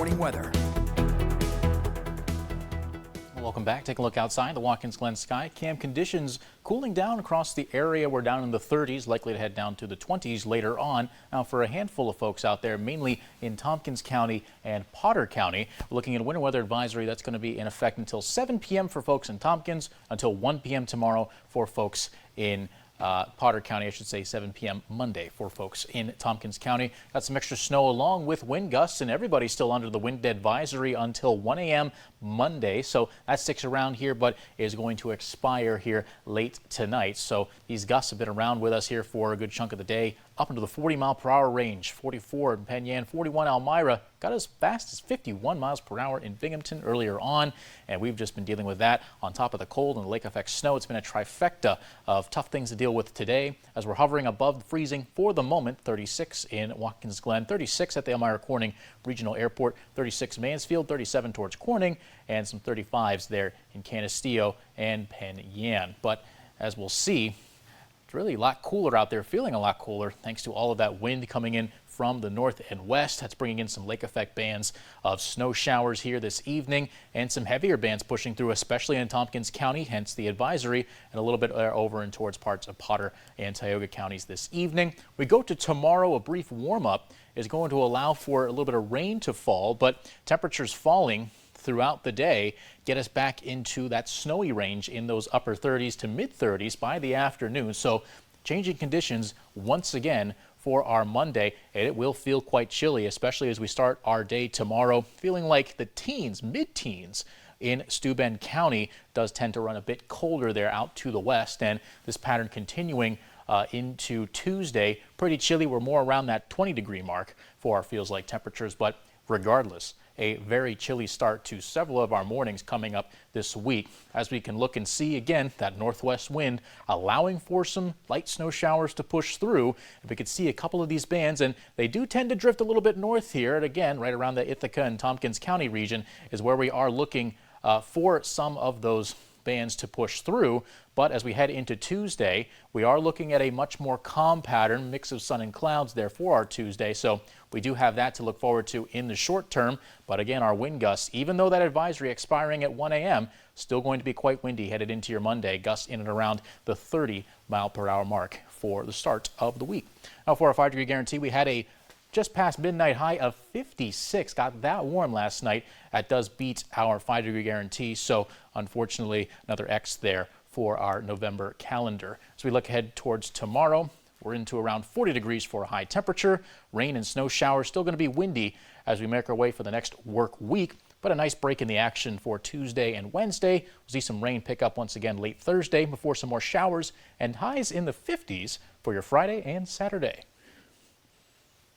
morning weather. Welcome back. Take a look outside the Watkins Glen sky. Cam conditions cooling down across the area. We're down in the 30s, likely to head down to the 20s later on. Now for a handful of folks out there, mainly in Tompkins County and Potter County, we're looking at a winter weather advisory that's going to be in effect until 7 p.m. for folks in Tompkins, until 1 p.m. tomorrow for folks in Potter County, I should say 7 p.m. Monday for folks in Tompkins County. Got some extra snow along with wind gusts, and everybody's still under the wind advisory until 1 a.m. Monday. So that sticks around here, but is going to expire here late tonight. So these gusts have been around with us here for a good chunk of the day, up into the 40-mile-per-hour range. 44 in Penn, 41 Elmira, got as fast as 51 miles per hour in Binghamton earlier on, and we've just been dealing with that on top of the cold and the lake effect snow. It's been a trifecta of tough things to deal with today as we're hovering above freezing for the moment. 36 in Watkins Glen, 36 at the Elmira Corning Regional Airport, 36 Mansfield, 37 towards Corning, and some 35s there in Canisteo and Penn Yan. But as we'll see, it's really a lot cooler out there, feeling a lot cooler thanks to all of that wind coming in from the north and west. That's bringing in some lake effect bands of snow showers here this evening and some heavier bands pushing through, especially in Tompkins County, hence the advisory, and a little bit over and towards parts of Potter and Tioga counties this evening. We go to tomorrow. A brief warm-up is going to allow for a little bit of rain to fall, but temperatures falling throughout the day get us back into that snowy range in those upper 30s to mid 30s by the afternoon. So changing conditions once again for our Monday, and it will feel quite chilly, especially as we start our day tomorrow, feeling like the teens, mid-teens in Steuben County does tend to run a bit colder there out to the west, and this pattern continuing into Tuesday. Pretty chilly. We're more around that 20-degree mark for our feels like temperatures, but regardless, a very chilly start to several of our mornings coming up this week, as we can look and see again that northwest wind allowing for some light snow showers to push through. If we could see a couple of these bands, and they do tend to drift a little bit north here, and again right around the Ithaca and Tompkins County region is where we are looking for some of those bands to push through. But as we head into Tuesday, we are looking at a much more calm pattern, mix of sun and clouds there for our Tuesday. So we do have that to look forward to in the short term. But again, our wind gusts, even though that advisory expiring at 1 a.m., still going to be quite windy headed into your Monday. Gusts in and around the 30-mile-per-hour mark for the start of the week. Now for our 5-degree guarantee, we had a just past midnight high of 56. Got that warm last night. That does beat our 5-degree guarantee. So unfortunately, another X there for our November calendar. As we look ahead towards tomorrow, we're into around 40 degrees for a high temperature. Rain and snow showers still going to be windy as we make our way for the next work week. But a nice break in the action for Tuesday and Wednesday. We'll see some rain pick up once again late Thursday before some more showers and highs in the 50s for your Friday and Saturday.